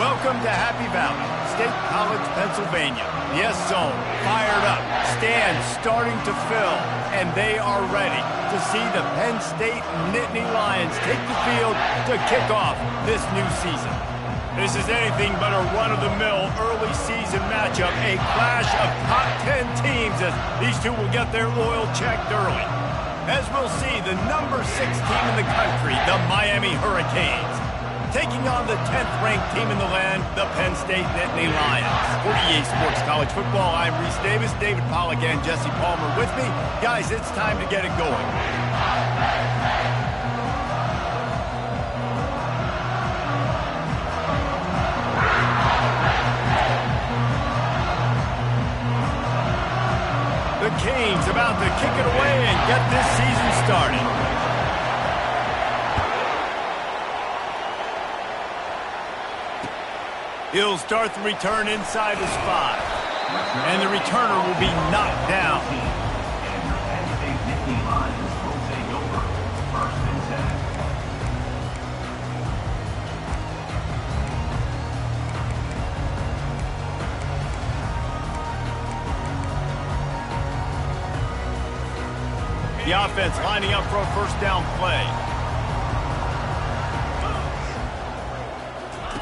Welcome to Happy Valley, State College, Pennsylvania. The S-Zone fired up, stands starting to fill, and they are ready to see the Penn State Nittany Lions take the field to kick off this new season. This is anything but a run-of-the-mill early season matchup, a clash of top 10 teams as these two will get their oil checked early. As we'll see, the number 6 team in the country, the Miami Hurricanes, taking on the 10th-ranked team in the land, the Penn State Nittany Lions. For EA Sports College Football, I'm Reese Davis, David Pollack, and Jesse Palmer with me. Guys, it's time to get it going. The Canes about to kick it away and get this season started. He'll start the return inside his 5. And the returner will be knocked down. The offense lining up for a first down play.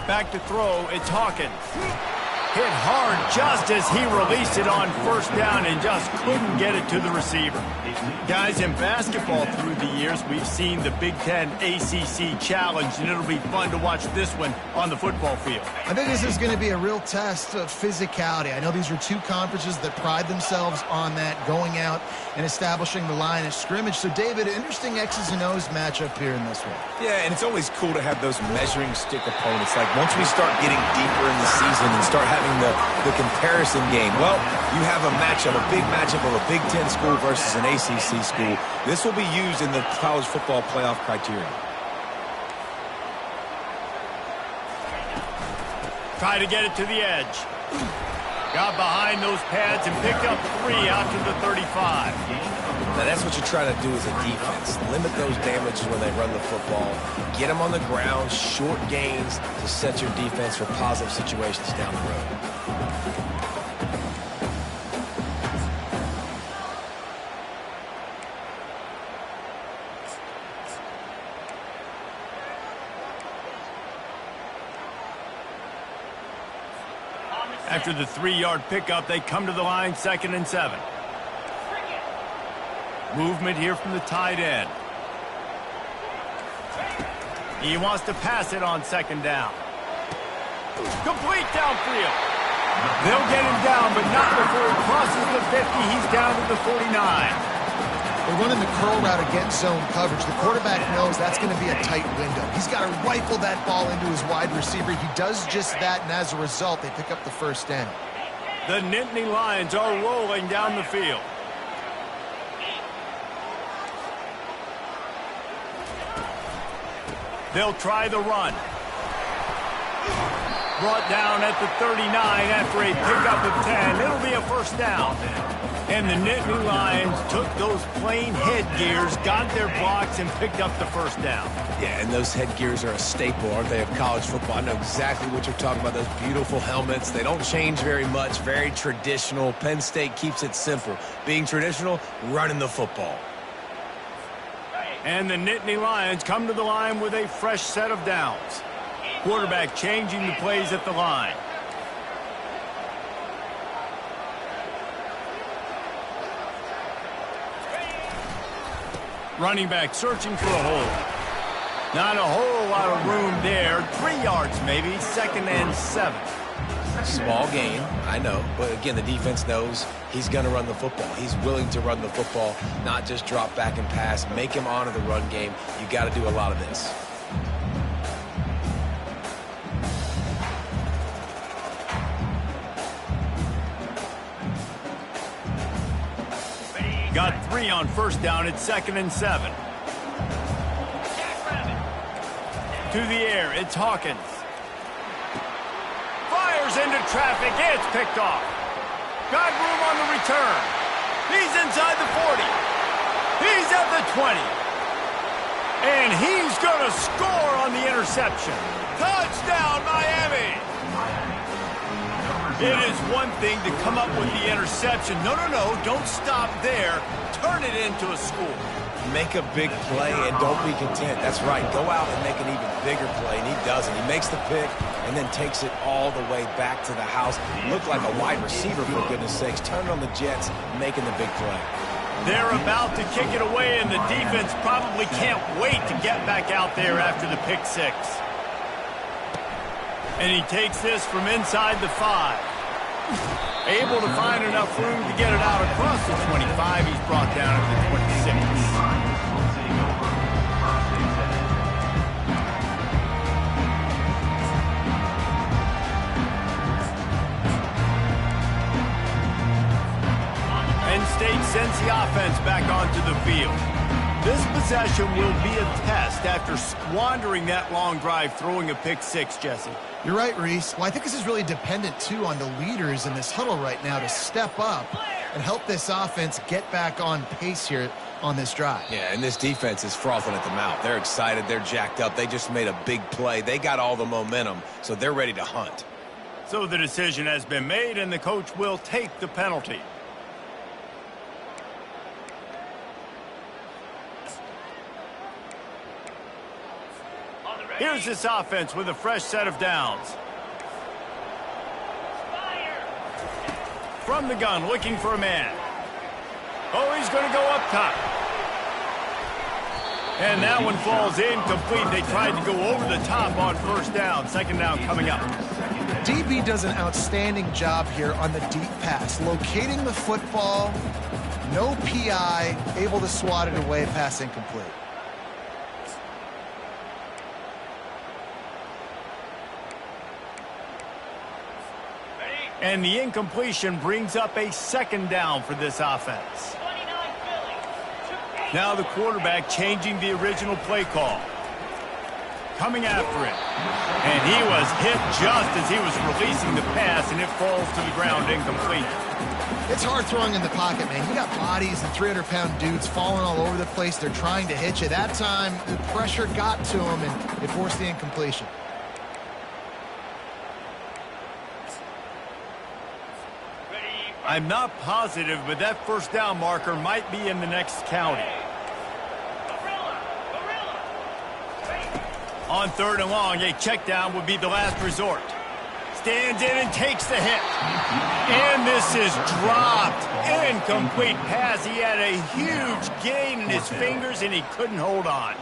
Back to throw, it's Hawkins. Hit hard just as he released it on first down and just couldn't get it to the receiver. Guys, in basketball through the years, we've seen the Big Ten ACC Challenge, and it'll be fun to watch this one on the football field. I think this is going to be a real test of physicality. I know these are two conferences that pride themselves on that, going out and establishing the line of scrimmage. So, David, interesting X's and O's matchup here in this one. Yeah, and it's always cool to have those measuring stick opponents. Like, once we start getting deeper in the season and start having the comparison game, well, you have a matchup, a big matchup of a Big Ten school versus an ACC school. This will be used in the college football playoff criteria. Try to get it to the edge. Got behind those pads and picked up 3 out to the 35. Now, that's what you try to do as a defense. Limit those damages when they run the football. Get them on the ground, short gains to set your defense for positive situations down the road. After the 3-yard pickup, they come to the line, 2nd and 7. Movement here from the tight end. He wants to pass it on 2nd down. Complete downfield. They'll get him down, but not before he crosses the 50. He's down to the 49. They're running the curl route against zone coverage. The quarterback knows that's going to be a tight window. He's got to rifle that ball into his wide receiver. He does just that, and as a result, they pick up the first down. The Nittany Lions are rolling down the field. They'll try the run. Brought down at the 39 after a pickup of 10. It'll be a first down. And the Nittany Lions took those plain headgears, got their blocks, and picked up the first down. Yeah, and those headgears are a staple, aren't they, of college football? I know exactly what you're talking about, those beautiful helmets. They don't change very much, very traditional. Penn State keeps it simple. Being traditional, running the football. And the Nittany Lions come to the line with a fresh set of downs. Quarterback changing the plays at the line. Running back searching for a hole. Not a whole lot of room there. 3 yards maybe, 2nd and 7. Small gain, I know. But again, the defense knows he's going to run the football. He's willing to run the football, not just drop back and pass. Make him honor the run game. You got to do a lot of this. Got 3 on first down at 2nd and 7. To the air, it's Hawkins. Fires into traffic, it's picked off. Got room on the return. He's inside the 40. He's at the 20. And he's going to score on the interception. Touchdown, Miami! It is one thing to come up with the interception. No, don't stop there. Turn it into a score. Make a big play and don't be content. That's right. Go out and make an even bigger play, and he doesn't. He makes the pick and then takes it all the way back to the house. Looked like a wide receiver, for goodness sakes. Turned on the Jets, making the big play. They're about to kick it away, and the defense probably can't wait to get back out there after the pick six. And he takes this from inside the 5. Able to find enough room to get it out across the 25. He's brought down at the 26. Penn State sends the offense back onto the field. This possession will be a test after squandering that long drive, throwing a pick six, Jesse. You're right, Reese. Well, I think this is really dependent, too, on the leaders in this huddle right now to step up and help this offense get back on pace here on this drive. Yeah, and this defense is frothing at the mouth. They're excited. They're jacked up. They just made a big play. They got all the momentum, so they're ready to hunt. So the decision has been made, and the coach will take the penalty. Here's this offense with a fresh set of downs. From the gun, looking for a man. Oh, he's going to go up top. And that one falls incomplete. They tried to go over the top on first down. Second down coming up. DB does an outstanding job here on the deep pass. Locating the football, no PI, able to swat it away, pass incomplete. And the incompletion brings up a second down for this offense. Now the quarterback changing the original play call. Coming after it. And he was hit just as he was releasing the pass, and it falls to the ground incomplete. It's hard throwing in the pocket, man. You got bodies and 300-pound dudes falling all over the place. They're trying to hit you. That time, the pressure got to him, and it forced the incompletion. I'm not positive, but that first down marker might be in the next county. On third and long, a check down would be the last resort. Stands in and takes the hit. And this is dropped. Incomplete pass. He had a huge gain in his fingers, and he couldn't hold on.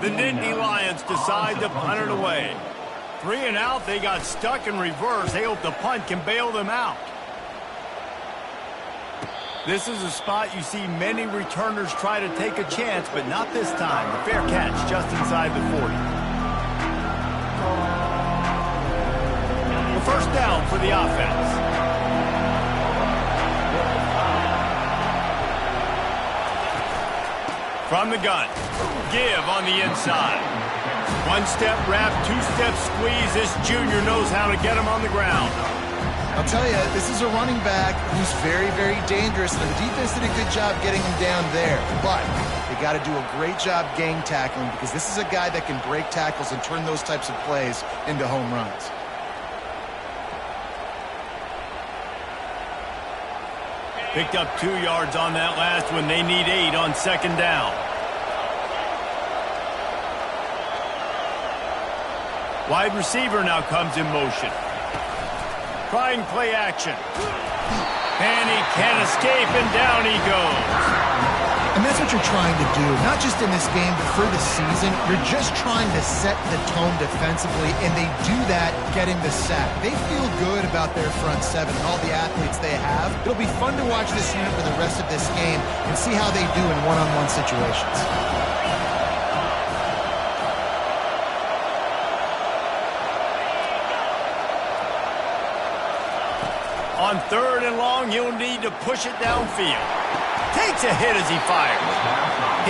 The Nittany Lions decide to punt it away. 3 and out, they got stuck in reverse. They hope the punt can bail them out. This is a spot you see many returners try to take a chance, but not this time. A fair catch just inside the 40. The first down for the offense. From the gun. Give on the inside. One-step wrap, two-step squeeze. This junior knows how to get him on the ground. I'll tell you, this is a running back who's very, very dangerous, and the defense did a good job getting him down there. But they got to do a great job gang tackling, because this is a guy that can break tackles and turn those types of plays into home runs. Picked up 2 yards on that last one. They need 8 on second down. Wide receiver now comes in motion. Trying play action. And he can't escape, and down he goes. And that's what you're trying to do, not just in this game, but for the season. You're just trying to set the tone defensively, and they do that getting the sack. They feel good about their front seven and all the athletes they have. It'll be fun to watch this unit for the rest of this game and see how they do in one-on-one situations. On third and long, he'll need to push it downfield. Takes a hit as he fires.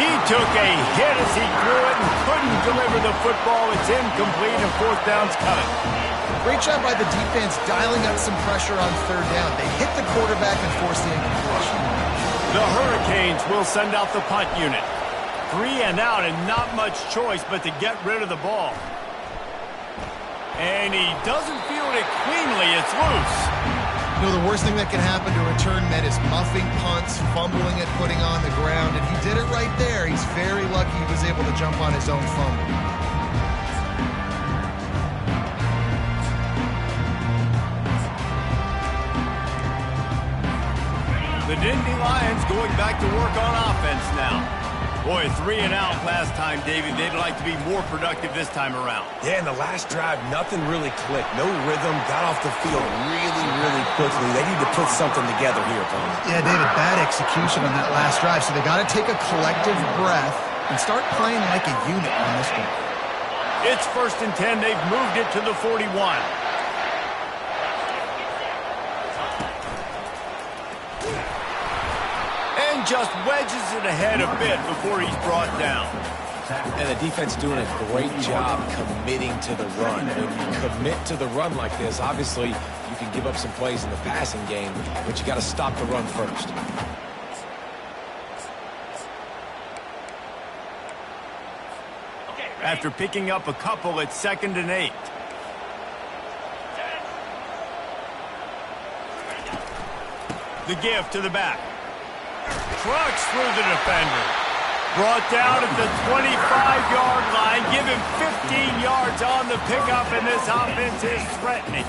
He took a hit as he threw it and couldn't deliver the football. It's incomplete, and fourth down's coming. Great job by the defense dialing up some pressure on third down. They hit the quarterback and forced the incompletion. The Hurricanes will send out the punt unit. 3 and out, and not much choice but to get rid of the ball. And he doesn't field it cleanly. It's loose. You know, the worst thing that can happen to a return men is muffing punts, fumbling it, putting on the ground, and he did it right there. He's very lucky he was able to jump on his own fumble. The Nittany Lions going back to work on offense now. Boy, 3 and out last time, David. They'd like to be more productive this time around. Yeah, in the last drive, nothing really clicked. No rhythm, got off the field really quickly. They need to put something together here, Tony. Yeah, David, bad execution on that last drive, so they got to take a collective breath and start playing like a unit on this one. It's 1st and 10. They've moved it to the 41. And just wedges it ahead a bit before he's brought down. And the defense doing a great job committing to the run. When you commit to the run like this, obviously you can give up some plays in the passing game, but you got to stop the run first. After picking up a couple, it's 2nd and 8. The give to the back. Trucks through the defender. Brought down at the 25-yard line. Give him 15 yards on the pickup, and this offense is threatening.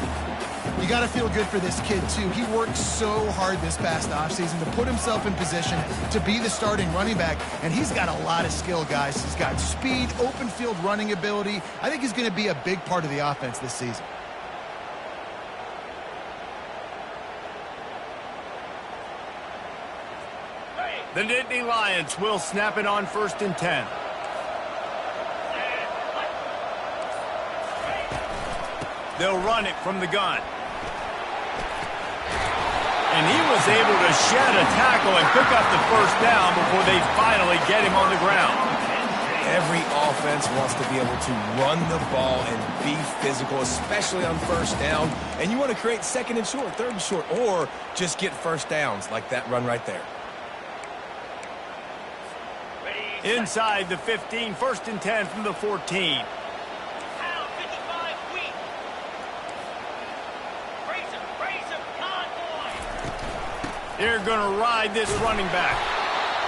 You got to feel good for this kid, too. He worked so hard this past offseason to put himself in position to be the starting running back, and he's got a lot of skill, guys. He's got speed, open field running ability. I think he's going to be a big part of the offense this season. The Nittany Lions will snap it on 1st and 10. They'll run it from the gun. And he was able to shed a tackle and pick up the 1st down before they finally get him on the ground. Every offense wants to be able to run the ball and be physical, especially on 1st down. And you want to create 2nd and short, 3rd and short, or just get 1st downs like that run right there. Inside the 15, 1st and 10 from the 14. They're going to ride this running back.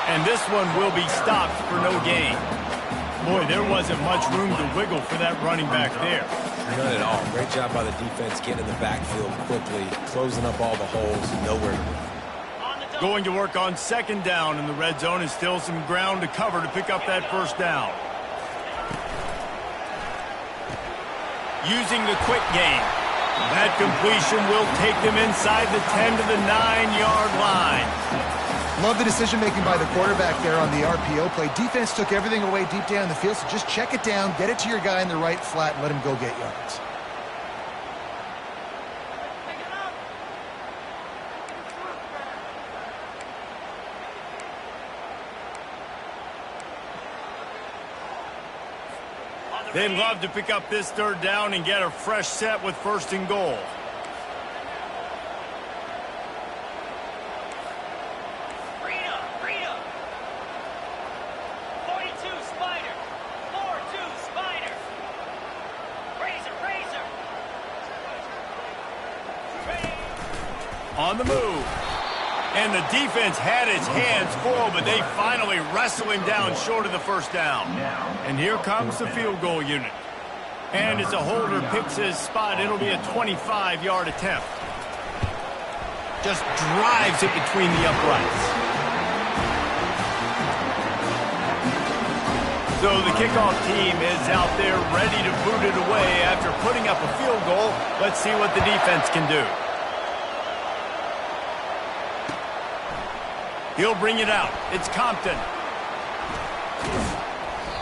And this one will be stopped for no gain. Boy, there wasn't much room to wiggle for that running back there. None at all. Great job by the defense getting in the backfield quickly, closing up all the holes, nowhere to go. Going to work on 2nd down in the red zone, and still some ground to cover to pick up that 1st down. Using the quick game. That completion will take them inside the 10 to the 9-yard line. Love the decision-making by the quarterback there on the RPO play. Defense took everything away deep down the field, so just check it down, get it to your guy in the right flat, and let him go get yards. They'd love to pick up this 3rd down and get a fresh set with 1st and goal. Freedom. 42 Spider. 4-2 Spider. Razor. On the move. And the defense had its hands full, but they finally wrestle him down short of the 1st down. And here comes the field goal unit. And as a holder picks his spot, it'll be a 25-yard attempt. Just drives it between the uprights. So the kickoff team is out there ready to boot it away after putting up a field goal. Let's see what the defense can do. He'll bring it out. It's Compton.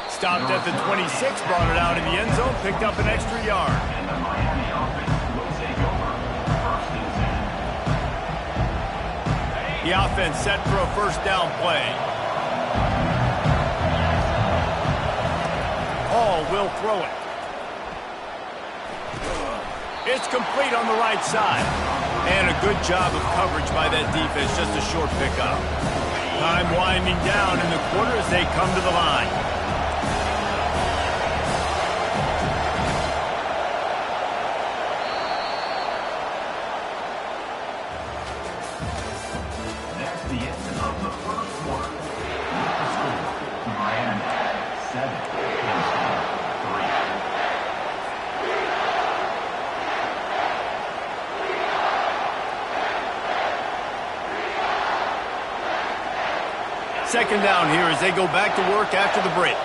Stopped at the 26, brought it out in the end zone, picked up an extra yard. The offense set for a 1st down play. Hall will throw it. It's complete on the right side. And a good job of coverage by that defense, just a short pickup. Time winding down in the quarter as they come to the line. second down here as they go back to work after the break.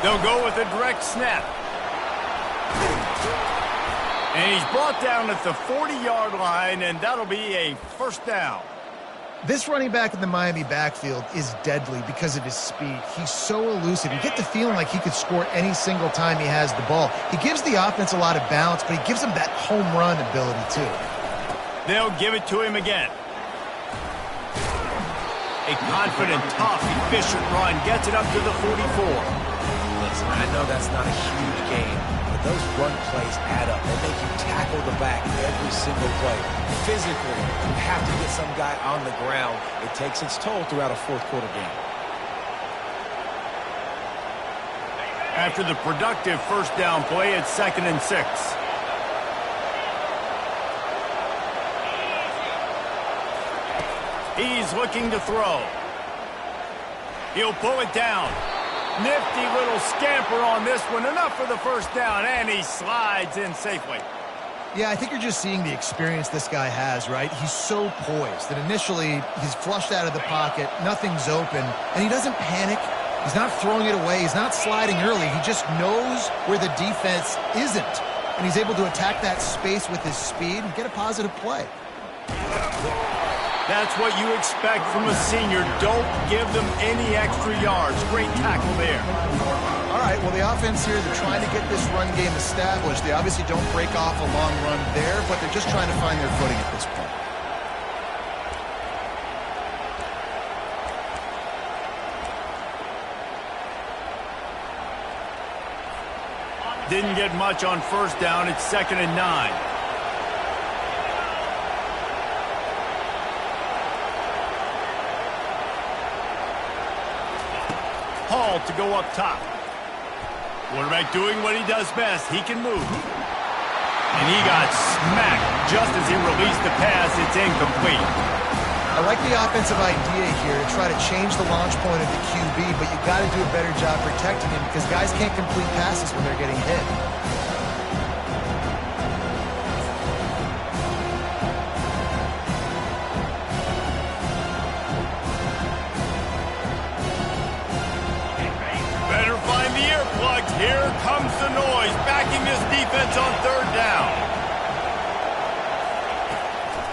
They'll go with a direct snap. And he's brought down at the 40-yard line, and that'll be a first down. This running back in the Miami backfield is deadly because of his speed. He's so elusive. You get the feeling like he could score any single time he has the ball. He gives the offense a lot of balance, but he gives them that home run ability too. They'll give it to him again. A confident, tough, efficient run gets it up to the 44. Listen, I know that's not a huge game, but those run plays add up. They make you tackle the back every single play. Physically, you have to get some guy on the ground. It takes its toll throughout a fourth quarter game. After the productive first down play, it's 2nd and 6. He's looking to throw. He'll pull it down. Nifty little scamper on this one. Enough for the first down, and he slides in safely. Yeah, I think you're just seeing the experience this guy has, right? He's so poised that initially he's flushed out of the pocket, nothing's open, and he doesn't panic. He's not throwing it away. He's not sliding early. He just knows where the defense isn't, and he's able to attack that space with his speed and get a positive play. That's what you expect from a senior. Don't give them any extra yards. Great tackle there. All right, well, the offense here, they're trying to get this run game established. They obviously don't break off a long run there, but they're just trying to find their footing at this point. Didn't get much on first down. It's 2nd and 9. Hall to go up top. Quarterback doing what he does best. He can move. And he got smacked just as he released the pass. It's incomplete. I like the offensive idea here to try to change the launch point of the QB, but you got to do a better job protecting him because guys can't complete passes when they're getting hit. Here comes the noise, backing this defense on third down.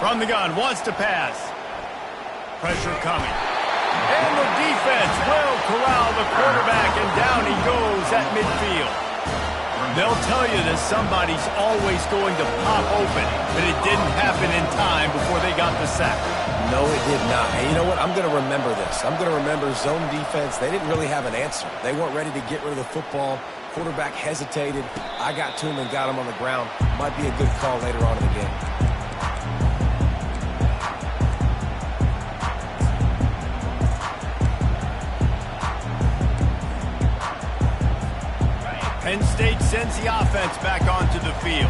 From the gun, wants to pass. Pressure coming. And the defense will corral the quarterback, and down he goes at midfield. They'll tell you that somebody's always going to pop open, but it didn't happen in time before they got the sack. No, it did not. And you know what? I'm going to remember this. I'm going to remember zone defense. They didn't really have an answer. They weren't ready to get rid of the football. Quarterback hesitated. I got to him and got him on the ground. Might be a good call later on in the game. Penn State sends the offense back onto the field.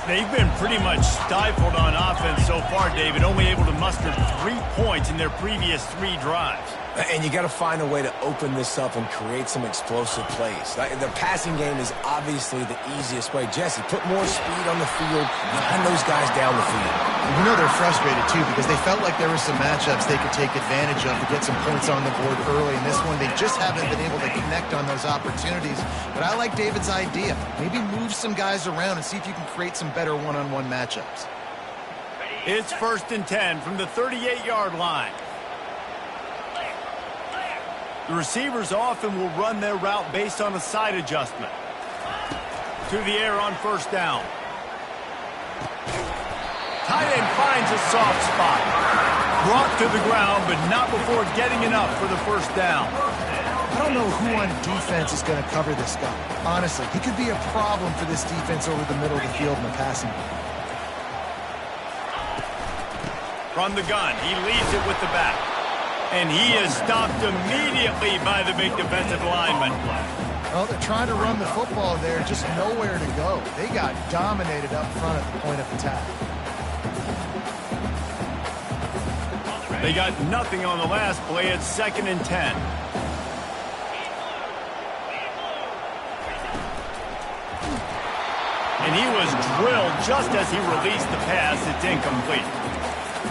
They've been pretty much stifled on offense so far, David, only able to muster 3 points in their previous 3 drives. And you got to find a way to open this up and create some explosive plays. The passing game is obviously the easiest way. Jesse, put more speed on the field, find those guys down the field. You know they're frustrated, too, because they felt like there were some matchups they could take advantage of to get some points on the board early. In this one, they just haven't been able to connect on those opportunities. But I like David's idea. Maybe move some guys around and see if you can create some better one-on-one matchups. It's 1st and 10 from the 38-yard line. The receivers often will run their route based on a side adjustment. To the air on first down. Tight end finds a soft spot. Brought to the ground, but not before getting enough for the first down. I don't know who on defense is going to cover this guy. Honestly, he could be a problem for this defense over the middle of the field in the passing game. From the gun, he leaves it with the back. And he is stopped immediately by the big defensive lineman. Well, they're trying to run the football there, just nowhere to go. They got dominated up front at the point of attack. They got nothing on the last play. It's 2nd and 10. And he was drilled just as he released the pass. It's incomplete.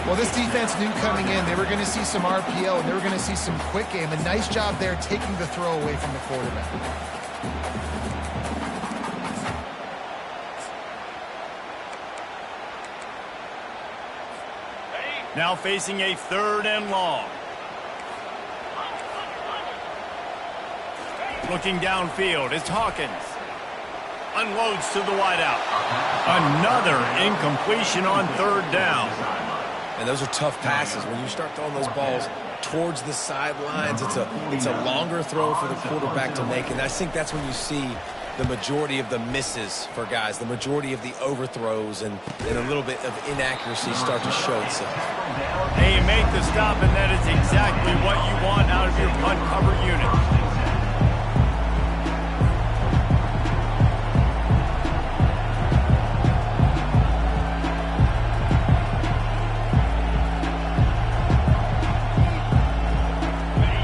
Well, this defense knew coming in they were going to see some RPO and they were going to see some quick game. A nice job there taking the throw away from the quarterback. Now facing a 3rd and long. Looking downfield, it's Hawkins. Unloads to the wideout. Another incompletion on 3rd down. And those are tough passes. When you start throwing those balls towards the sidelines, it's a longer throw for the quarterback to make. And I think that's when you see the majority of the misses for guys, the majority of the overthrows and a little bit of inaccuracy start to show itself. They make the stop, and that is exactly what you want out of your punt cover unit.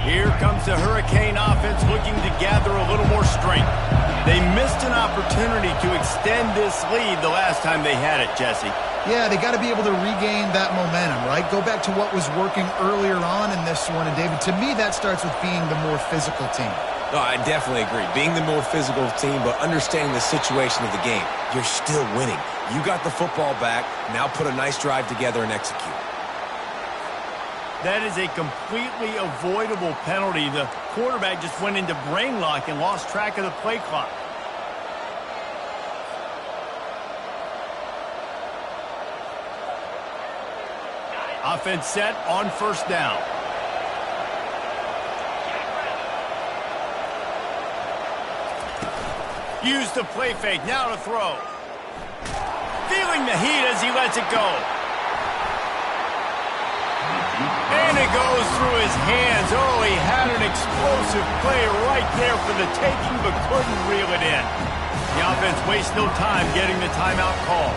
Here comes the Hurricane offense looking to gather a little more strength. They missed an opportunity to extend this lead the last time they had it, Jesse. Yeah, they got to be able to regain that momentum, right? Go back to what was working earlier on in this one. And, David, to me, that starts with being the more physical team. No, I definitely agree. Being the more physical team, but understanding the situation of the game. You're still winning. You got the football back. Now put a nice drive together and execute. That is a completely avoidable penalty. The quarterback just went into brain lock and lost track of the play clock. Offense set on 1st down. Use the play fake. Now to throw. Feeling the heat as he lets it go. And it goes through his hands. Oh, he had an explosive play right there for the taking, but couldn't reel it in. The offense wastes no time getting the timeout call.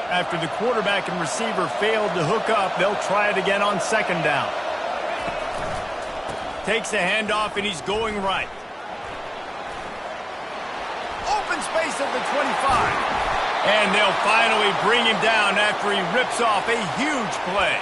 After the quarterback and receiver failed to hook up, they'll try it again on 2nd down. Takes the handoff, and he's going right. Open space at the 25. And they'll finally bring him down after he rips off a huge play.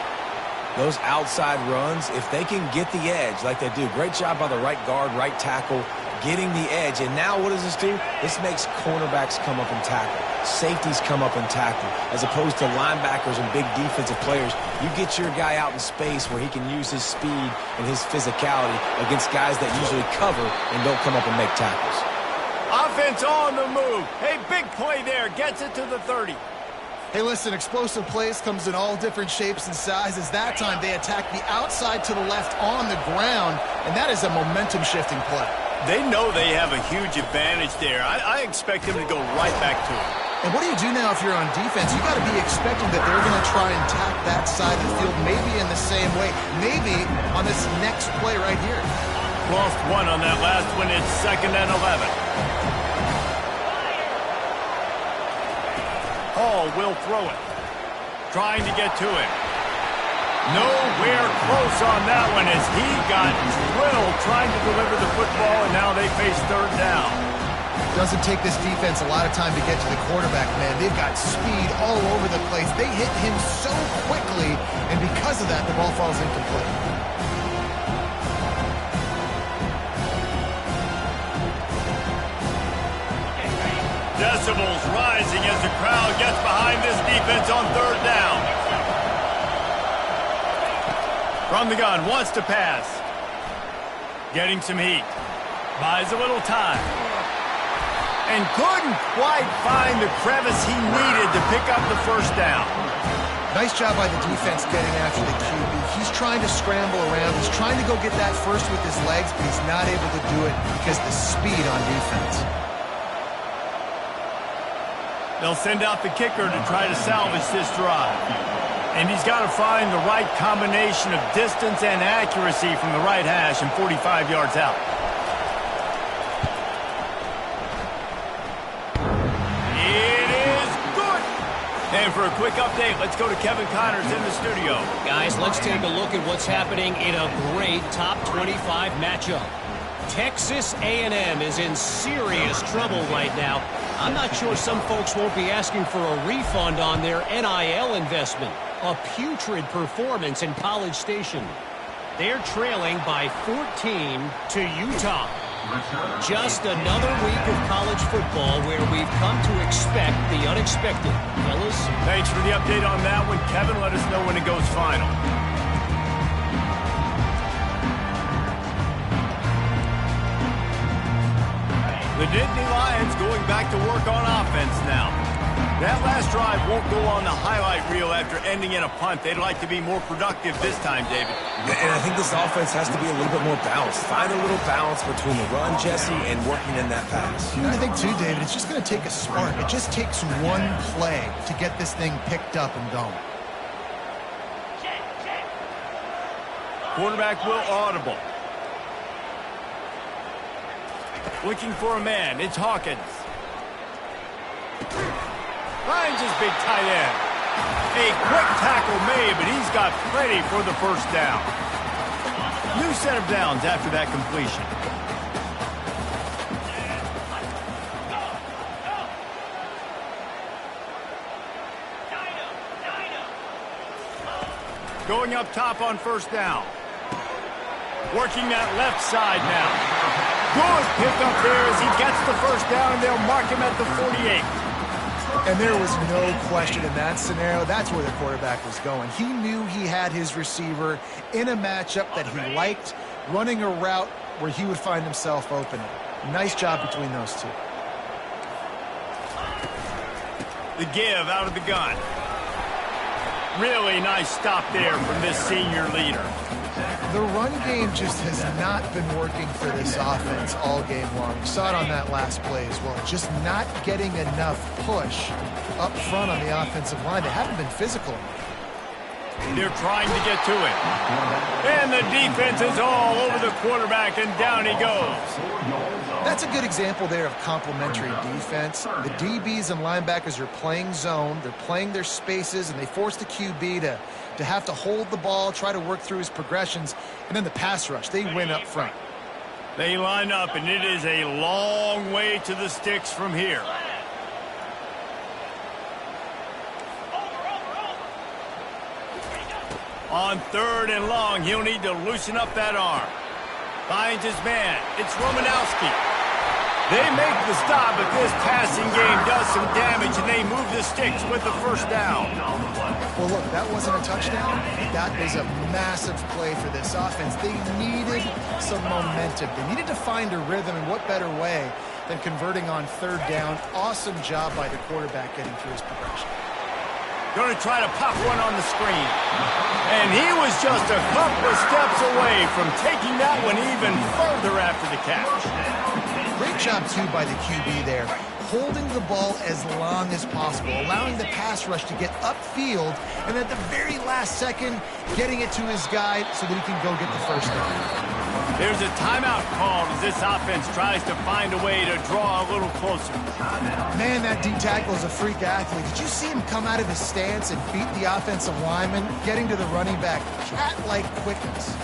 Those outside runs, if they can get the edge like they do, great job by the right guard, right tackle, getting the edge. And now what does this do? This makes cornerbacks come up and tackle. Safeties come up and tackle. As opposed to linebackers and big defensive players, you get your guy out in space where he can use his speed and his physicality against guys that usually cover and don't come up and make tackles. Offense on the move. Hey, big play there. Gets it to the 30. Hey, listen, explosive plays comes in all different shapes and sizes. That time they attack the outside to the left on the ground, and that is a momentum-shifting play. They know they have a huge advantage there. I expect them to go right back to it. And what do you do now if you're on defense? You got to be expecting that they're going to try and tack that side of the field maybe in the same way, maybe on this next play right here. Lost one on that last one. It's 2nd and 11. Hall will throw it. Trying to get to it. Nowhere close on that one as he got drilled trying to deliver the football, and now they face 3rd down. Doesn't take this defense a lot of time to get to the quarterback, man. They've got speed all over the place. They hit him so quickly, and because of that, the ball falls incomplete. Decibels rising as the crowd gets behind this defense on 3rd down. From the gun, wants to pass. Getting some heat. Buys a little time. And couldn't quite find the crevice he needed to pick up the 1st down. Nice job by the defense getting after the QB. He's trying to scramble around. He's trying to go get that first with his legs, but he's not able to do it because of the speed on defense. They'll send out the kicker to try to salvage this drive. And he's got to find the right combination of distance and accuracy from the right hash and 45 yards out. It is good. And for a quick update, let's go to Kevin Connors in the studio. Guys, let's take a look at what's happening in a great top 25 matchup. Texas A&M is in serious trouble right now. I'm not sure some folks won't be asking for a refund on their NIL investment. A putrid performance in College Station. They're trailing by 14 to Utah. Just another week of college football where we've come to expect the unexpected. Fellas? Thanks for the update on that one, Kevin. Let us know when it goes final. The Nittany Lions going back to work on offense now. That last drive won't go on the highlight reel after ending in a punt. They'd like to be more productive this time, David. And I think this offense has to be a little bit more balanced. Find a little balance between the run, Jesse, and working in that pass. I think, too, David, it's just going to take a spark. It just takes one play to get this thing picked up and going. Quarterback will audible. Looking for a man. It's Hawkins. Finds his big tight end. A quick tackle made, but he's got plenty for the first down. New set of downs after that completion. Going up top on first down. Working that left side now. Good pick up there as he gets the first down, and they'll mark him at the 48. And there was no question in that scenario. That's where the quarterback was going. He knew he had his receiver in a matchup that he liked, running a route where he would find himself open. Nice job between those two. The give out of the gun. Really nice stop there from this senior leader. The run game just has not been working for this offense all game long. We saw it on that last play as well. Just not getting enough push up front on the offensive line. They haven't been physical enough. They're trying to get to it. And the defense is all over the quarterback, and down he goes. That's a good example there of complementary defense. The DBs and linebackers are playing zone. They're playing their spaces, and they force the QB to have to hold the ball, try to work through his progressions, and then the pass rush. They win up front. They line up, and it is a long way to the sticks from here. On third and long, he'll need to loosen up that arm. Finds his man. It's Romanowski. They make the stop, but this passing game does some damage, and they move the sticks with the first down. Well, look, that wasn't a touchdown. That is a massive play for this offense. They needed some momentum. They needed to find a rhythm, and what better way than converting on third down. Awesome job by the quarterback getting through his progression. Going to try to pop one on the screen. And he was just a couple of steps away from taking that one even further after the catch. Great job, too, by the QB there. Holding the ball as long as possible, allowing the pass rush to get upfield, and at the very last second, getting it to his guy so that he can go get the first down. There's a timeout called as this offense tries to find a way to draw a little closer. Man, that D-tackle is a freak athlete. Did you see him come out of his stance and beat the offensive lineman, getting to the running back? Cat-like quickness.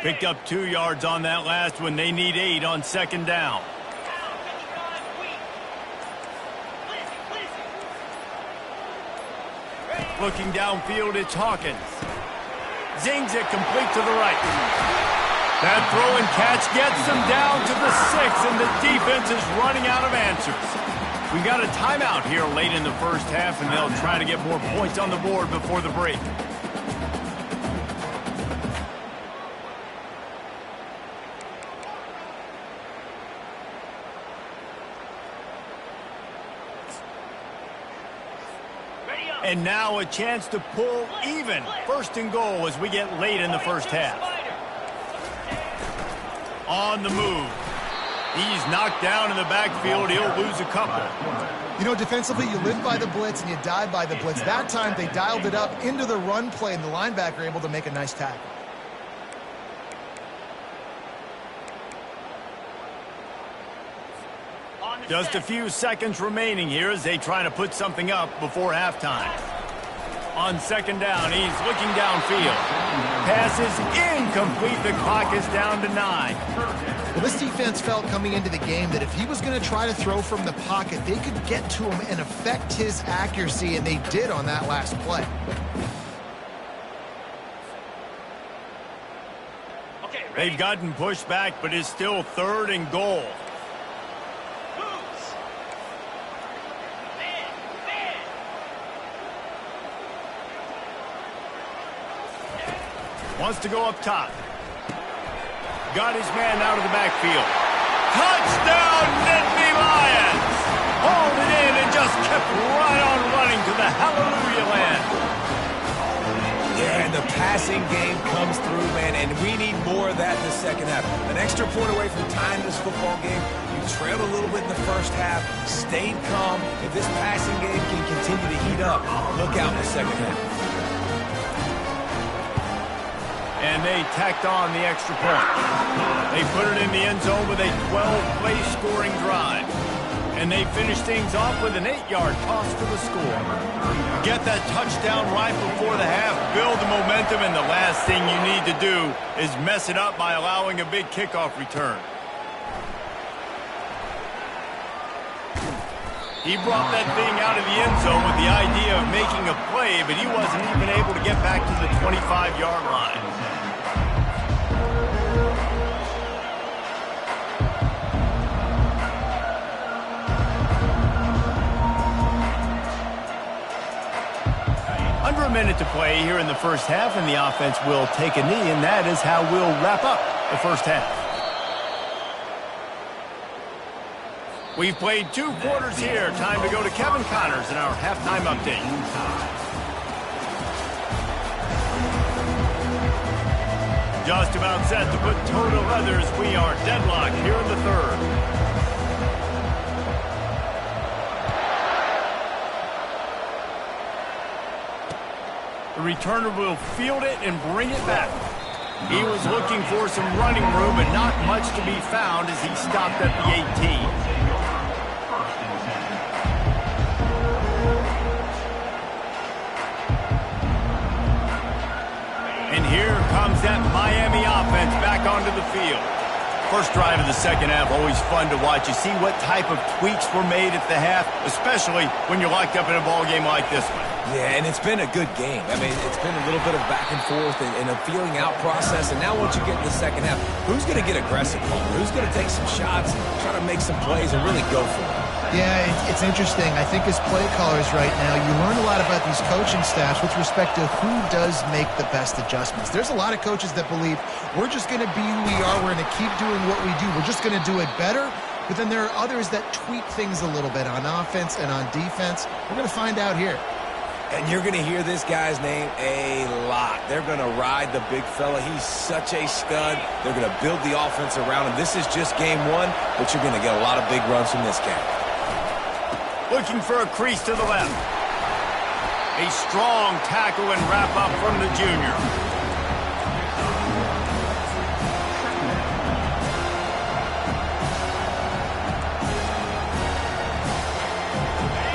Picked up 2 yards on that last one. They need 8 on second down. Looking downfield, it's Hawkins. Zings it complete to the right. That throw and catch gets them down to the 6, and the defense is running out of answers. We got a timeout here late in the first half, and they'll try to get more points on the board before the break. And now a chance to pull even. First and goal as we get late in the first half. On the move. He's knocked down in the backfield. He'll lose a couple. You know, defensively, you live by the blitz and you die by the blitz. That time, they dialed it up into the run play, and the linebacker able to make a nice tackle. On Just a few seconds remaining here as they try to put something up before halftime. On second down, he's looking downfield. Pass is incomplete. The clock is down to 9. Well, this defense felt coming into the game that if he was going to try to throw from the pocket, they could get to him and affect his accuracy, and they did on that last play. Okay, ready? They've gotten pushed back, but it's still 3rd and goal. Moves. Man. Wants to go up top. Got his man out of the backfield. Touchdown, Nittany Lions! Hauled it in and just kept right on running to the hallelujah land. Yeah, and the passing game comes through, man, and we need more of that in the second half. An extra point away from tying this football game. You trailed a little bit in the first half, stayed calm. If this passing game can continue to heat up, look out in the second half. And they tacked on the extra point. They put it in the end zone with a 12-play scoring drive. And they finish things off with an 8-yard toss for the score. Get that touchdown right before the half, build the momentum, and the last thing you need to do is mess it up by allowing a big kickoff return. He brought that thing out of the end zone with the idea of making a play, but he wasn't even able to get back to the 25-yard line. Under a minute to play here in the first half, and the offense will take a knee, and that is how we'll wrap up the first half. We've played 2 quarters here. Time to go to Kevin Connors in our halftime update. Just about set to put toe to leathers. We are deadlocked here in the 3rd. The returner will field it and bring it back. He was looking for some running room, but not much to be found as he stopped at the 18. And here comes that Miami offense back onto the field. First drive of the second half, always fun to watch. You see what type of tweaks were made at the half, especially when you're locked up in a ball game like this one. Yeah, and it's been a good game. I mean, it's been a little bit of back and forth and a feeling out process. And now once you get in the second half, who's going to get aggressive, Paul? Who's going to take some shots, try to make some plays, and really go for it? Yeah, it's interesting. I think as play callers right now, you learn a lot about these coaching staffs with respect to who does make the best adjustments. There's a lot of coaches that believe we're just going to be who we are. We're going to keep doing what we do. We're just going to do it better. But then there are others that tweak things a little bit on offense and on defense. We're going to find out here. And you're going to hear this guy's name a lot. They're going to ride the big fella. He's such a stud. They're going to build the offense around him. This is just game 1, but you're going to get a lot of big runs from this guy. Looking for a crease to the left. A strong tackle and wrap up from the junior.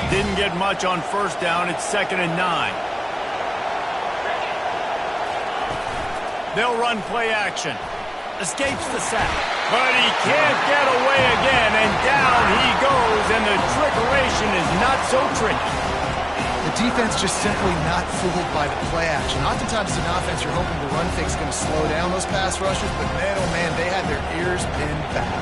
Didn't get much on first down. It's 2nd and 9. They'll run play action. Escapes the sack. But he can't get away again, and down he goes, and the trickeration is not so tricky. The defense just simply not fooled by the play action. Oftentimes in offense, you're hoping the run fake is going to slow down those pass rushers, but man, oh man, they had their ears pinned back.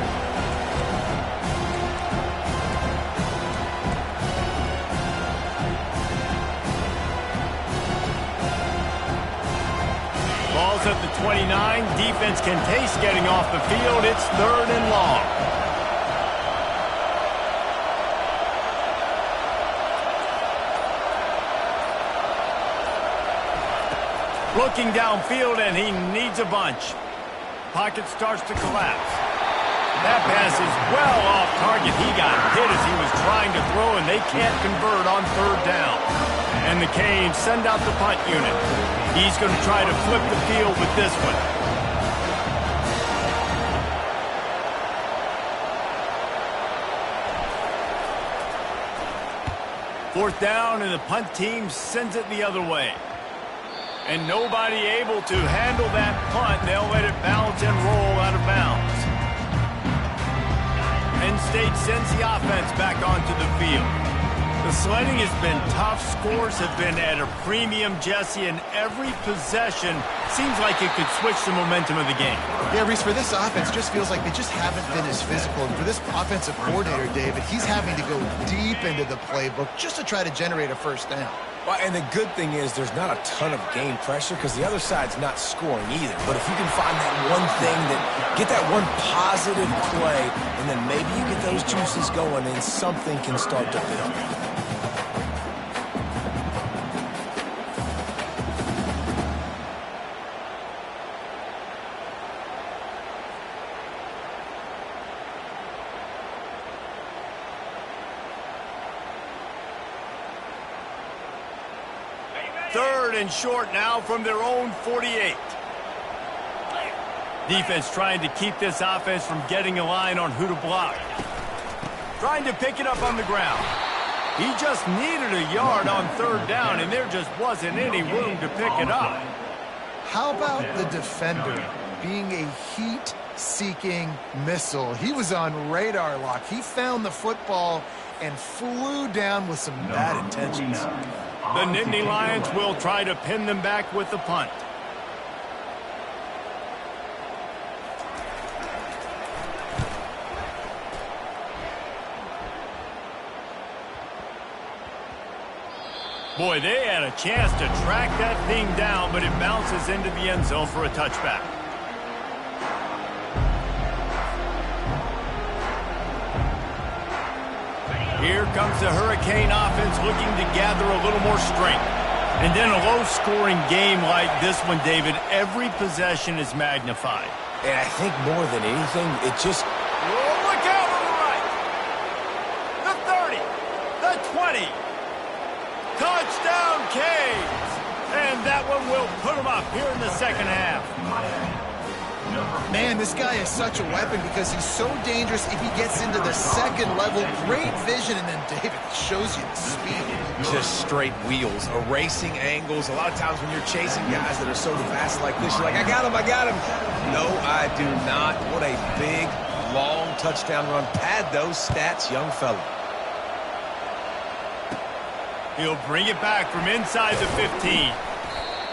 Ball's at the 29. Defense can taste getting off the field. It's 3rd and long. Looking downfield, and he needs a bunch. Pocket starts to collapse. That pass is well off target. He got hit as he was trying to throw, and they can't convert on 3rd down. And the Canes send out the punt unit. He's going to try to flip the field with this one. 4th down, and the punt team sends it the other way. And nobody able to handle that punt. They'll let it bounce and roll out of bounds. Penn State sends the offense back onto the field. The sledding has been tough. Scores have been at a premium, Jesse, and every possession seems like it could switch the momentum of the game. Yeah, Reese, for this offense, just feels like they just haven't been as physical. And for this offensive coordinator, David, he's having to go deep into the playbook just to try to generate a first down. Well, and the good thing is there's not a ton of game pressure because the other side's not scoring either. But if you can find that one thing, get that one positive play, and then maybe you get those juices going and something can start to build. Third and short now from their own 48. Defense trying to keep this offense from getting a line on who to block. Trying to pick it up on the ground. He just needed a yard on 3rd down, and there just wasn't any room to pick it up. How about the defender being a heat-seeking missile? He was on radar lock. He found the football and flew down with some bad intentions. The Nittany Lions will try to pin them back with the punt. Boy, they had a chance to track that thing down, but it bounces into the end zone for a touchback. Here comes the Hurricane offense looking to gather a little more strength. And then a low-scoring game like this one, David, every possession is magnified. And I think more than anything, it just... Oh, look out on the right! The 30! The 20! Touchdown, Canes! And that one will put them up here in the second half. Man, this guy is such a weapon because he's so dangerous if he gets into the second level. Great vision, and then David shows you the speed. Just straight wheels, erasing angles. A lot of times when you're chasing guys that are so fast like this, you're like, I got him. No, I do not. What a big, long touchdown run. Pad those stats, young fella. He'll bring it back from inside the 15.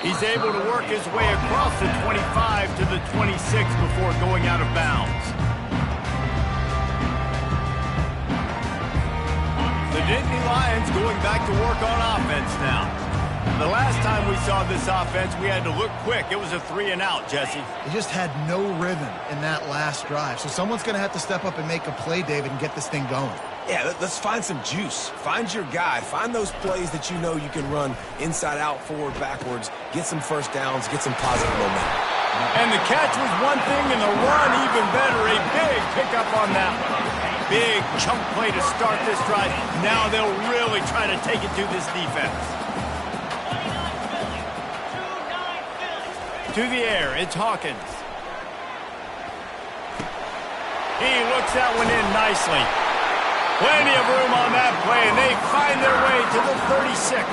He's able to work his way across the 25 to the 26 before going out of bounds. The Nittany Lions going back to work on offense now. The last time we saw this offense, we had to look quick. It was a 3-and-out, Jesse. He just had no rhythm in that last drive. So someone's going to have to step up and make a play, David, and get this thing going. Yeah, let's find some juice. Find your guy. Find those plays that you know you can run inside out, forward, backwards. Get some first downs. Get some positive momentum. And the catch was one thing, and the run even better. A big pickup on that one. Big chunk play to start this drive. Now they'll really try to take it to this defense. To the air, it's Hawkins. He looks that one in nicely. Plenty of room on that play, and they find their way to the 36.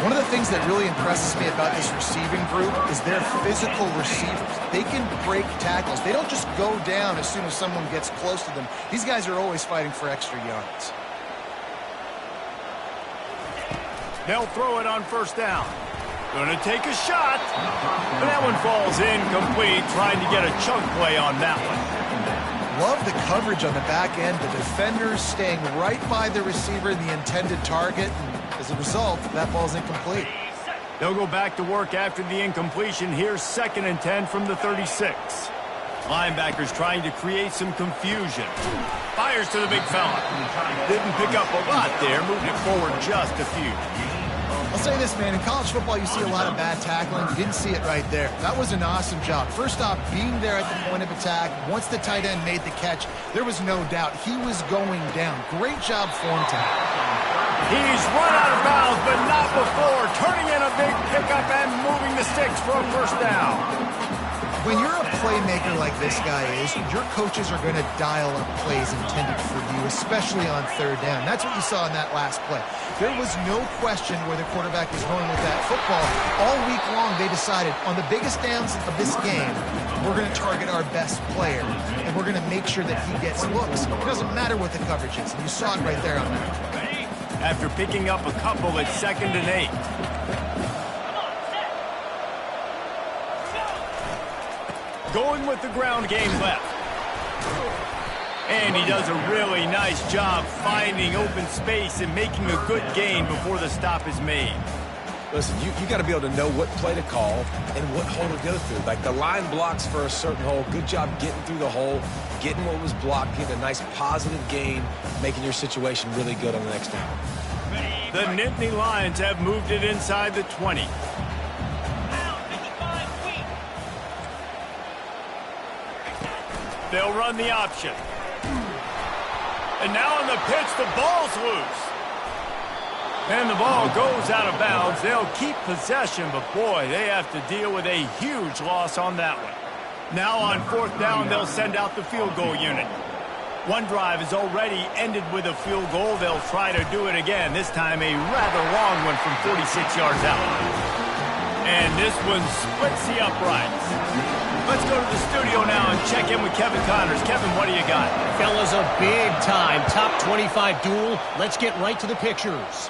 One of the things that really impresses me about this receiving group is their physical receivers. They can break tackles. They don't just go down as soon as someone gets close to them. These guys are always fighting for extra yards. They'll throw it on 1st down. Gonna take a shot. And that one falls incomplete, trying to get a chunk play on that one. Love the coverage on the back end. The defenders staying right by the receiver, the intended target. And as a result, that ball's incomplete. They'll go back to work after the incompletion. Here's 2nd and 10 from the 36. Linebackers trying to create some confusion. Fires to the big fella. Didn't pick up a lot there. Moved it forward just a few. I'll say this, man. In college football, you see a lot of bad tackling. You didn't see it right there. That was an awesome job. First off, being there at the point of attack. Once the tight end made the catch, there was no doubt he was going down. Great job for him tonight. He's run out of bounds, but not before. Turning in a big pickup and moving the sticks for a 1st down. When you're a playmaker like this guy is, your coaches are going to dial up plays intended for you, especially on third down. That's what you saw in that last play. There was no question where the quarterback was going with that football. All week long, they decided on the biggest downs of this game, we're going to target our best player, and we're going to make sure that he gets looks. It doesn't matter what the coverage is, and you saw it right there on that. After picking up a couple at 2nd and 8. Going with the ground game left. And he does a really nice job finding open space and making a good gain before the stop is made. Listen, you got to be able to know what play to call and what hole to go through. Like the line blocks for a certain hole. Good job getting through the hole, getting what was blocked, getting a nice positive gain, making your situation really good on the next down. The Nittany Lions have moved it inside the 20. They'll run the option. And now on the pitch, the ball's loose. And the ball goes out of bounds. They'll keep possession, but boy, they have to deal with a huge loss on that one. Now on 4th down, they'll send out the field goal unit. One drive is already ended with a field goal. They'll try to do it again, this time a rather long one from 46 yards out. And this one splits the uprights. Let's go to the studio now and check in with Kevin Connors. Kevin, what do you got? Fellas, a big-time top 25 duel. Let's get right to the pictures.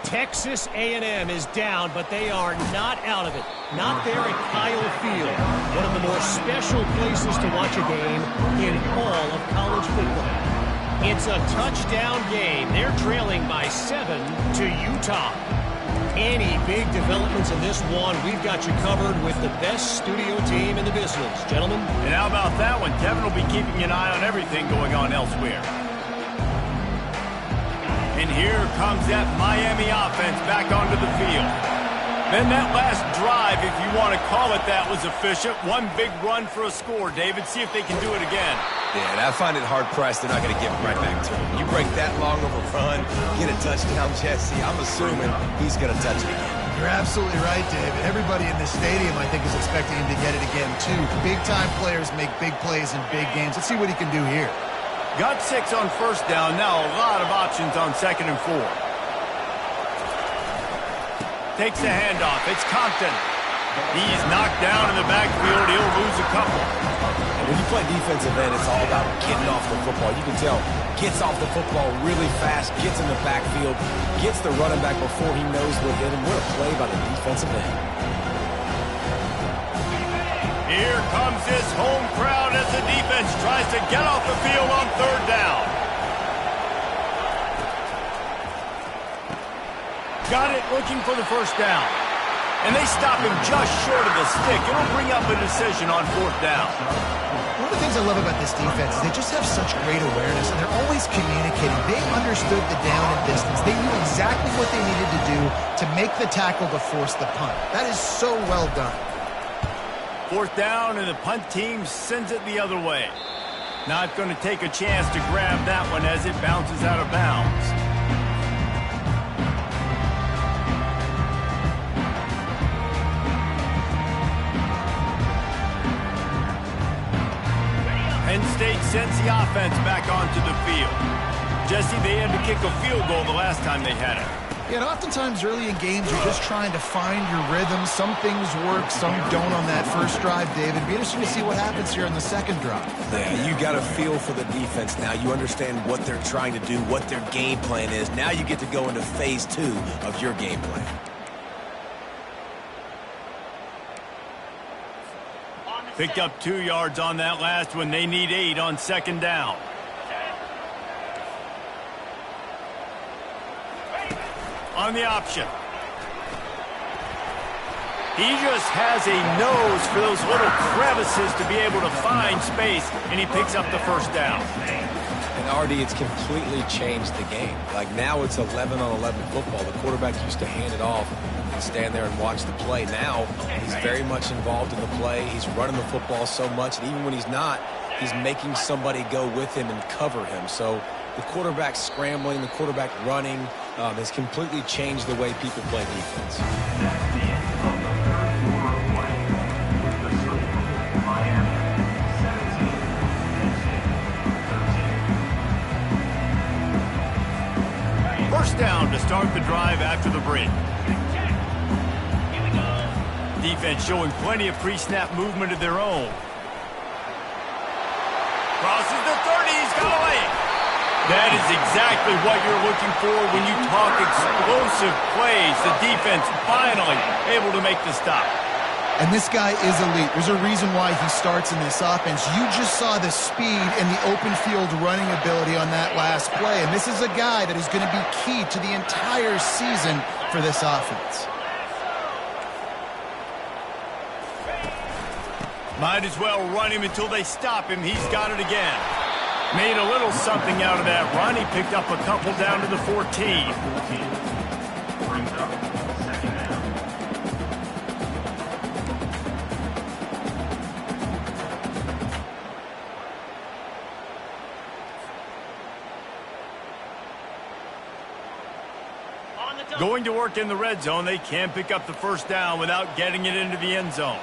Texas A&M is down, but they are not out of it. Not there at Kyle Field, one of the more special places to watch a game in all of college football. It's a touchdown game. They're trailing by 7 to Utah. Any big developments in this one, we've got you covered with the best studio team in the business. Gentlemen? And how about that one? Kevin will be keeping an eye on everything going on elsewhere. And here comes that Miami offense back onto the field. Then that last drive, if you want to call it that, was efficient. One big run for a score. David, see if they can do it again. Yeah, and I find it hard-pressed they're not going to give it right back to him. You break that long of a run, get a touchdown, Jesse, I'm assuming he's going to touch it again. You're absolutely right, David. Everybody in this stadium, I think, is expecting him to get it again, too. Big-time players make big plays in big games. Let's see what he can do here. Got 6 on 1st down. Now a lot of options on 2nd and 4. Takes the handoff. It's Compton. He's knocked down in the backfield. He'll lose a couple. And when you play defensive end, it's all about getting off the football. You can tell, gets off the football really fast, gets in the backfield, gets the running back before he knows what hit him. What a play by the defensive end. Here comes this home crowd as the defense tries to get off the field on 3rd down. Got it, looking for the 1st down. And they stop him just short of the stick. It'll bring up a decision on 4th down. One of the things I love about this defense is they just have such great awareness, and they're always communicating. They understood the down and distance. They knew exactly what they needed to do to make the tackle to force the punt. That is so well done. 4th down, and the punt team sends it the other way. Not going to take a chance to grab that one as it bounces out of bounds. Penn State sends the offense back onto the field. Jesse, they had to kick a field goal the last time they had it. Yeah, and oftentimes early in games, you're just trying to find your rhythm. Some things work, some don't on that first drive, David. It'd be interesting to see what happens here in the 2nd drive. Yeah, you got a feel for the defense now. You understand what they're trying to do, what their game plan is. Now you get to go into phase 2 of your game plan. Picked up 2 yards on that last one. They need 8 on 2nd down. On the option. He just has a nose for those little crevices to be able to find space, and he picks up the 1st down. And RD, it's completely changed the game. Like now it's 11 on 11 football. The quarterback used to hand it off and stand there and watch the play. Now he's very much involved in the play. He's running the football so much, and even when he's not, he's making somebody go with him and cover him. So the quarterback scrambling, the quarterback running has completely changed the way people play defense. to start the drive after the break. Here we go. Defense showing plenty of pre-snap movement of their own. Crosses the 30, he's got away. That is exactly what you're looking for when you talk explosive plays. The defense finally able to make the stop. And this guy is elite. There's a reason why he starts in this offense. You just saw the speed and the open field running ability on that last play. And this is a guy that is going to be key to the entire season for this offense. Might as well run him until they stop him. He's got it again. Made a little something out of that run. He picked up a couple down to the 14. On the double. Going to work in the red zone. They can't pick up the first down without getting it into the end zone.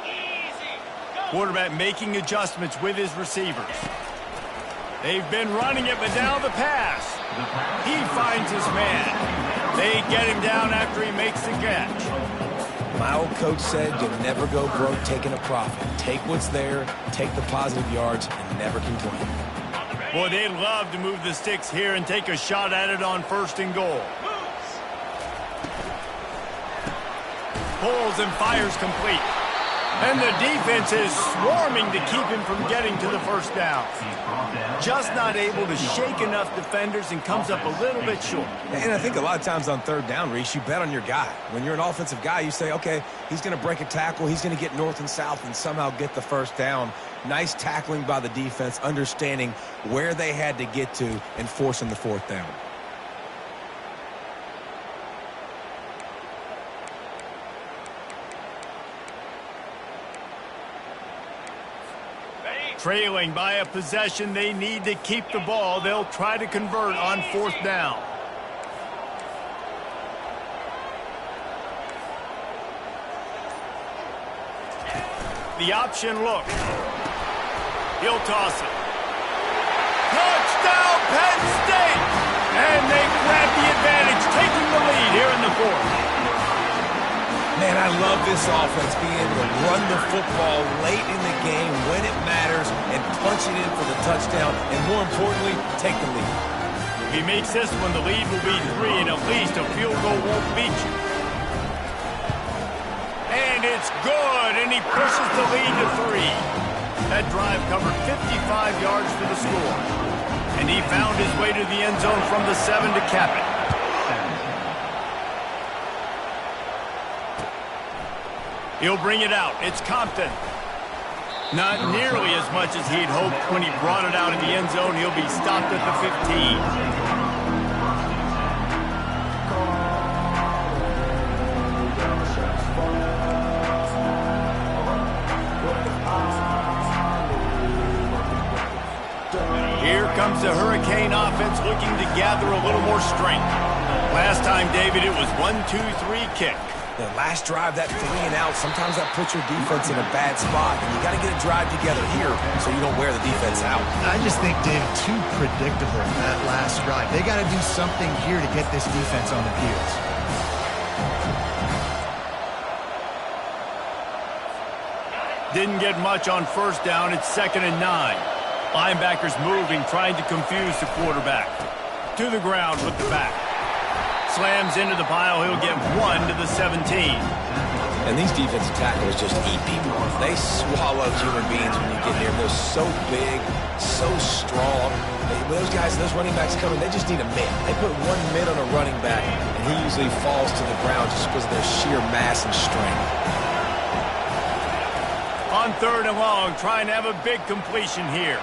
Easy. Go. Quarterback making adjustments with his receivers. They've been running it, but now the pass. He finds his man. They get him down after he makes the catch. My old coach said you'll never go broke taking a profit. Take what's there, take the positive yards, and never complain. Boy, they'd love to move the sticks here and take a shot at it on 1st and goal. Moves. Pulls and fires complete. And the defense is swarming to keep him from getting to the first down. Just not able to shake enough defenders and comes up a little bit short. And I think a lot of times on 3rd down, Reese, you bet on your guy. When you're an offensive guy, you say, okay, he's going to break a tackle, he's going to get north and south and somehow get the first down. Nice tackling by the defense, understanding where they had to get to and forcing the 4th down. Trailing by a possession, they need to keep the ball. They'll try to convert on 4th down. The option look. He'll toss it. Touchdown, Penn State! And they grab the advantage, taking the lead here in the 4th. Man, I love this offense, being able to run the football late in the game when it matters and punch it in for the touchdown, and more importantly, take the lead. If he makes this one, the lead will be 3, and at least a field goal won't beat you. And it's good, and he pushes the lead to 3. That drive covered 55 yards for the score. And he found his way to the end zone from the 7 to cap it. He'll bring it out. It's Compton. Not nearly as much as he'd hoped when he brought it out in the end zone. He'll be stopped at the 15. Here comes the Hurricane offense looking to gather a little more strength. Last time, David, it was 1-2-3 kick. The last drive, that 3 and out, sometimes that puts your defense in a bad spot, and you got to get a drive together here so you don't wear the defense out. I just think, Dave, too predictable that last drive. They got to do something here to get this defense on the heels. Didn't get much on 1st down. It's 2nd and 9. Linebackers moving, trying to confuse the quarterback. To the ground with the back. Slams into the pile. He'll get 1 to the 17. And these defensive tackles just eat people. They swallow human beings when you get here. They're so big, so strong. Those guys, those running backs coming, they just need a mid. They put 1 mid on a running back, and he usually falls to the ground just because of their sheer mass and strength. On 3rd and long, trying to have a big completion here.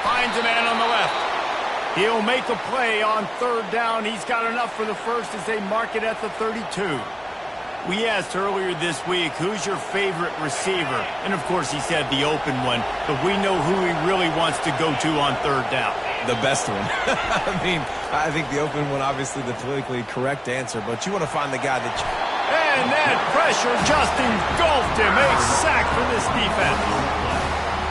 Finds a man on the left. He'll make a play on 3rd down. He's got enough for the first as they mark it at the 32. We asked earlier this week, who's your favorite receiver? And, of course, he said the open one, but we know who he really wants to go to on 3rd down. The best one. I mean, I think the open one, obviously the politically correct answer, but you want to find the guy that And that pressure just engulfed him. A sack for this defense.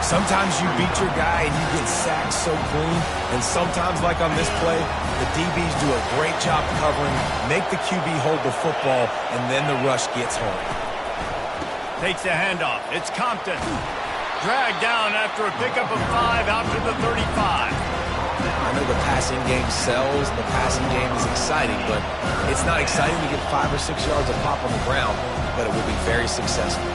Sometimes you beat your guy and you get sacked so clean, and sometimes, like on this play, the DBs do a great job covering, make the QB hold the football, and then the rush gets home. Takes a handoff. It's Compton. Dragged down after a pickup of 5 out to the 35. I know the passing game sells, the passing game is exciting, but it's not exciting to get 5 or 6 yards of pop on the ground, but it will be very successful.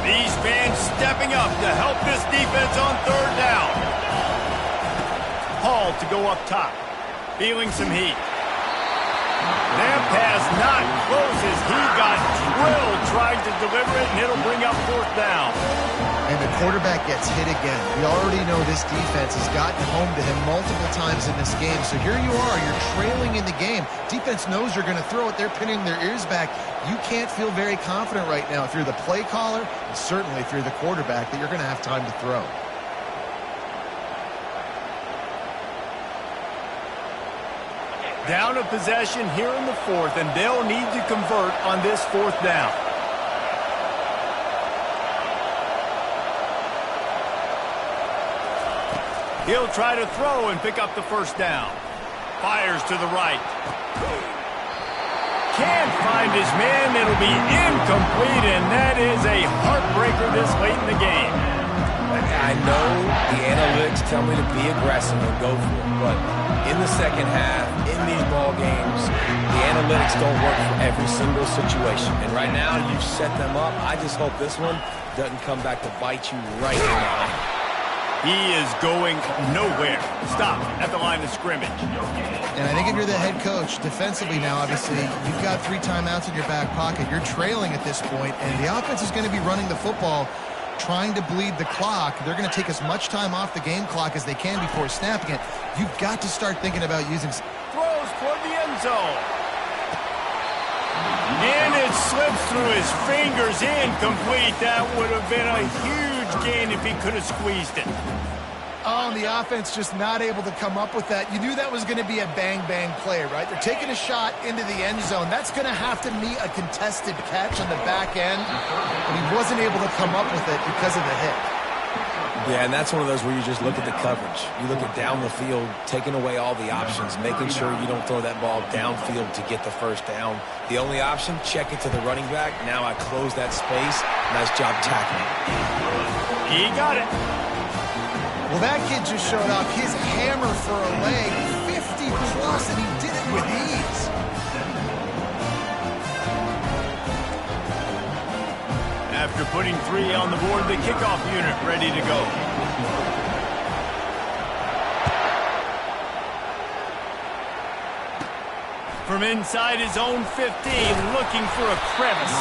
These fans stepping up to help this defense on third down. Hall to go up top, feeling some heat. That pass not close as he got drilled trying to deliver it, and it'll bring up fourth down. And the quarterback gets hit again. We already know this defense has gotten home to him multiple times in this game. So here you are, you're trailing in the game. Defense knows you're going to throw it. They're pinning their ears back. You can't feel very confident right now if you're the play caller, and certainly if you're the quarterback, that you're going to have time to throw. Down a possession here in the fourth, and they'll need to convert on this fourth down. He'll try to throw and pick up the first down. Fires to the right. Can't find his man. It'll be incomplete, and that is a heartbreaker this late in the game. I know the analytics tell me to be aggressive and go for it, but in the second half, in these ball games, the analytics don't work for every single situation. And right now, you've set them up. I just hope this one doesn't come back to bite you right in the eye. He is going nowhere. Stop at the line of scrimmage. And I think if you're the head coach, defensively now, obviously, you've got 3 timeouts in your back pocket. You're trailing at this point, and the offense is going to be running the football, trying to bleed the clock. They're going to take as much time off the game clock as they can before snapping it. You've got to start thinking about using... Throws toward the end zone. And it slips through his fingers, incomplete. That would have been a huge gain if he could have squeezed it. Oh, and the offense just not able to come up with that. You knew that was going to be a bang-bang play, right? They're taking a shot into the end zone. That's going to have to meet a contested catch on the back end, but he wasn't able to come up with it because of the hit. Yeah, and that's one of those where you just look at the coverage. You look at down the field, taking away all the options, making sure you don't throw that ball downfield to get the first down. The only option, check it to the running back. Now I close that space. Nice job tackling. He got it. Well, that kid just showed off his hammer for a leg, 50-plus, and he did it with ease. After putting 3 on the board, the kickoff unit ready to go. From inside his own 15, looking for a crevice.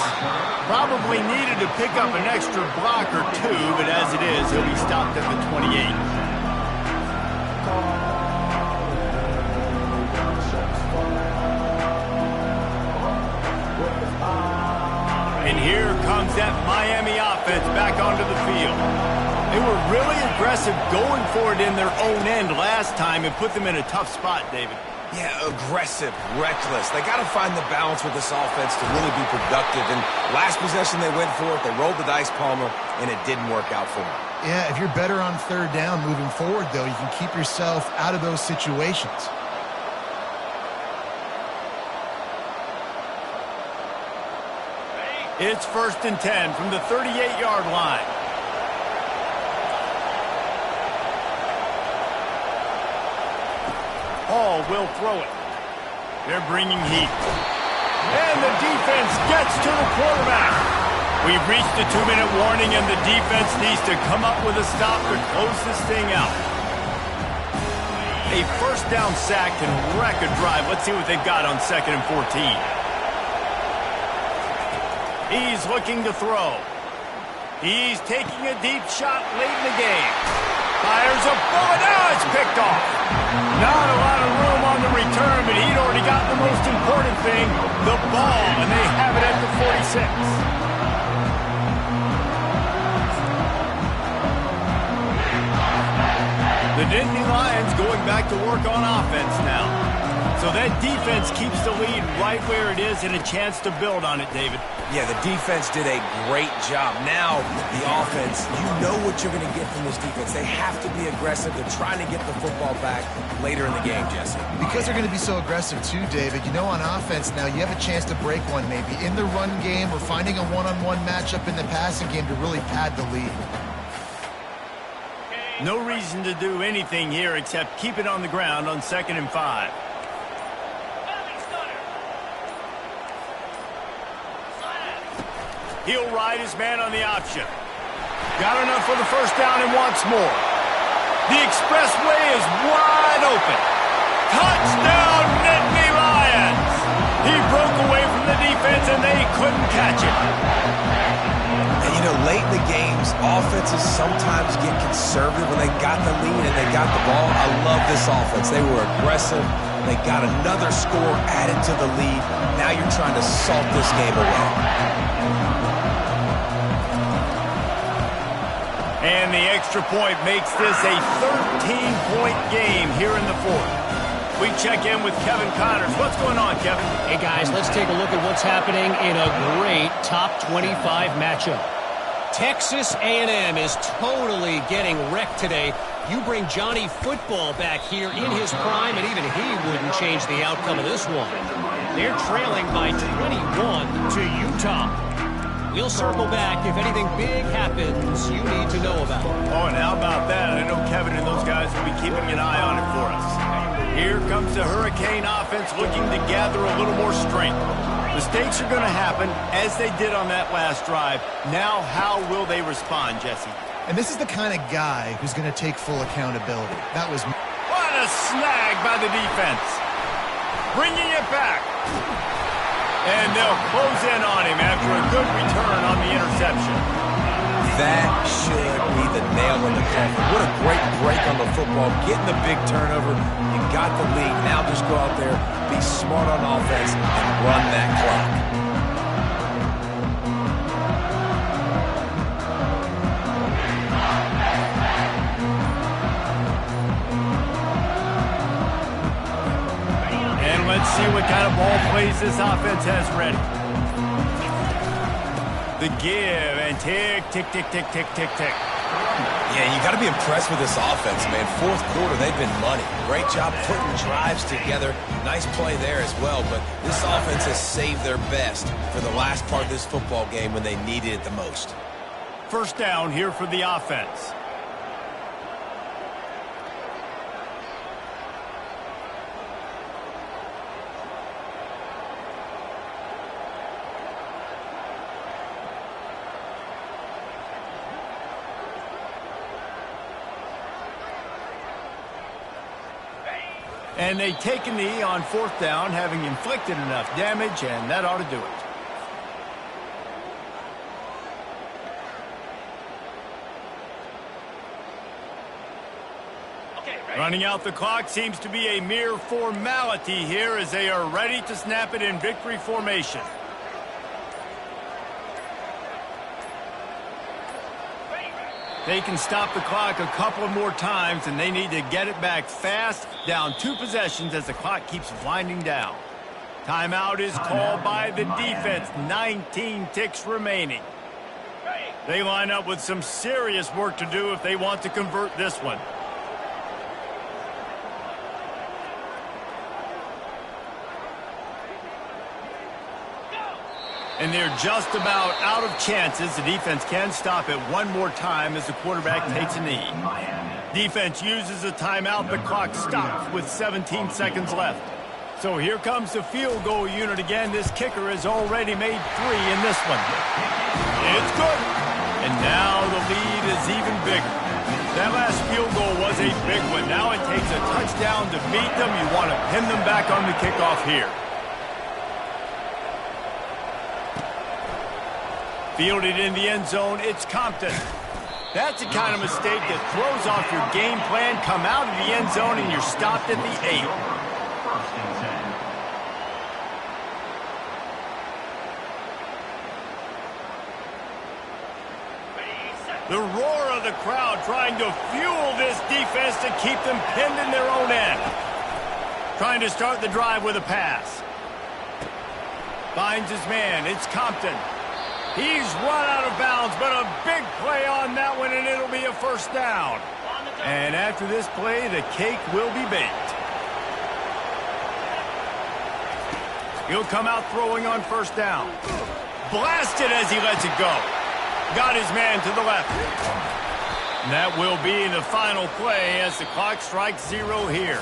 Probably needed to pick up an extra block or 2, but as it is, he'll be stopped at the 28. And here comes that Miami offense back onto the field. They were really aggressive going for it in their own end last time and put them in a tough spot, David. Yeah, aggressive, reckless. They got to find the balance with this offense to really be productive. And last possession they went for it, they rolled the dice, Palmer, and it didn't work out for them. Yeah, if you're better on third down moving forward, though, you can keep yourself out of those situations. It's 1st and 10 from the 38-yard line. Hall will throw it. They're bringing heat. And the defense gets to the quarterback. We've reached the 2-minute warning, and the defense needs to come up with a stop to close this thing out. A first down sack can wreck a drive. Let's see what they've got on 2nd and 14. He's looking to throw. He's taking a deep shot late in the game. Fires a bullet. Now it's picked off. Not a lot of room on the return, but he'd already got the most important thing, the ball, and they have it at the 46. The Nittany Lions going back to work on offense now. So that defense keeps the lead right where it is and a chance to build on it, David. Yeah, the defense did a great job. Now, the offense, you know what you're going to get from this defense. They have to be aggressive. They're trying to get the football back later in the game, Jesse. Because they're going to be so aggressive too, David, you know, on offense now you have a chance to break one maybe in the run game or finding a one-on-one matchup in the passing game to really pad the lead. No reason to do anything here except keep it on the ground on 2nd and 5. He'll ride his man on the option. Got enough for the first down and wants more. The expressway is wide open. Touchdown, Nittany Lions! He broke away from the defense and they couldn't catch it. And you know, late in the games, offenses sometimes get conservative when they got the lead and they got the ball. I love this offense. They were aggressive. They got another score added to the lead. Now you're trying to salt this game away. And the extra point makes this a 13-point game here in the 4th. We check in with Kevin Connors. What's going on, Kevin? Hey, guys, let's take a look at what's happening in a great top 25 matchup. Texas A&M is totally getting wrecked today. You bring Johnny Football back here in his prime, and even he wouldn't change the outcome of this one. They're trailing by 21 to Utah. We'll circle back if anything big happens you need to know about. Oh, and how about that? I know Kevin and those guys will be keeping an eye on it for us. Here comes the Hurricane offense looking to gather a little more strength. Mistakes are going to happen, as they did on that last drive. Now, how will they respond, Jesse? And this is the kind of guy who's going to take full accountability. That was... What a snag by the defense. Bringing it back. And they'll close in on him after a good return on the interception. That should be the nail in the coffin. What a great break on the football. Getting the big turnover. You got the lead. Now just go out there, be smart on offense, and run that clock. Let's see what kind of ball plays this offense has ready. The give and tick, tick, tick, tick, tick, tick, tick. Yeah, you got to be impressed with this offense, man. 4th quarter, they've been money. Great job putting drives together. Nice play there as well, but this offense has saved their best for the last part of this football game when they needed it the most. First down here for the offense. And they take a knee on 4th down, having inflicted enough damage, and that ought to do it. Running out the clock seems to be a mere formality here as they are ready to snap it in victory formation. They can stop the clock a couple more times, and they need to get it back fast, down 2 possessions as the clock keeps winding down. Timeout is called by the defense. 19 ticks remaining. They line up with some serious work to do if they want to convert this one. And they're just about out of chances. The defense can stop it one more time as the quarterback takes a knee. Defense uses a timeout. The clock stops with 17 seconds left. So here comes the field goal unit again. This kicker has already made 3 in this one. It's good. And now the lead is even bigger. That last field goal was a big one. Now it takes a touchdown to beat them. You want to pin them back on the kickoff here. Fielded in the end zone, it's Compton. That's the kind of mistake that throws off your game plan. Come out of the end zone and you're stopped at the 8. The roar of the crowd trying to fuel this defense to keep them pinned in their own end. Trying to start the drive with a pass. Finds his man. It's Compton. He's run out of bounds, but a big play on that one, and it'll be a first down. And after this play, the cake will be baked. He'll come out throwing on first down. Blasted as he lets it go. Got his man to the left. And that will be the final play as the clock strikes 0 here.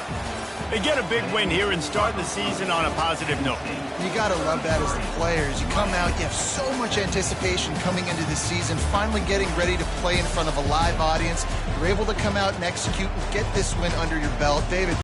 They get a big win here and start the season on a positive note. You got to love that as the players. You come out, you have so much anticipation coming into the season, finally getting ready to play in front of a live audience. You're able to come out and execute and get this win under your belt. David,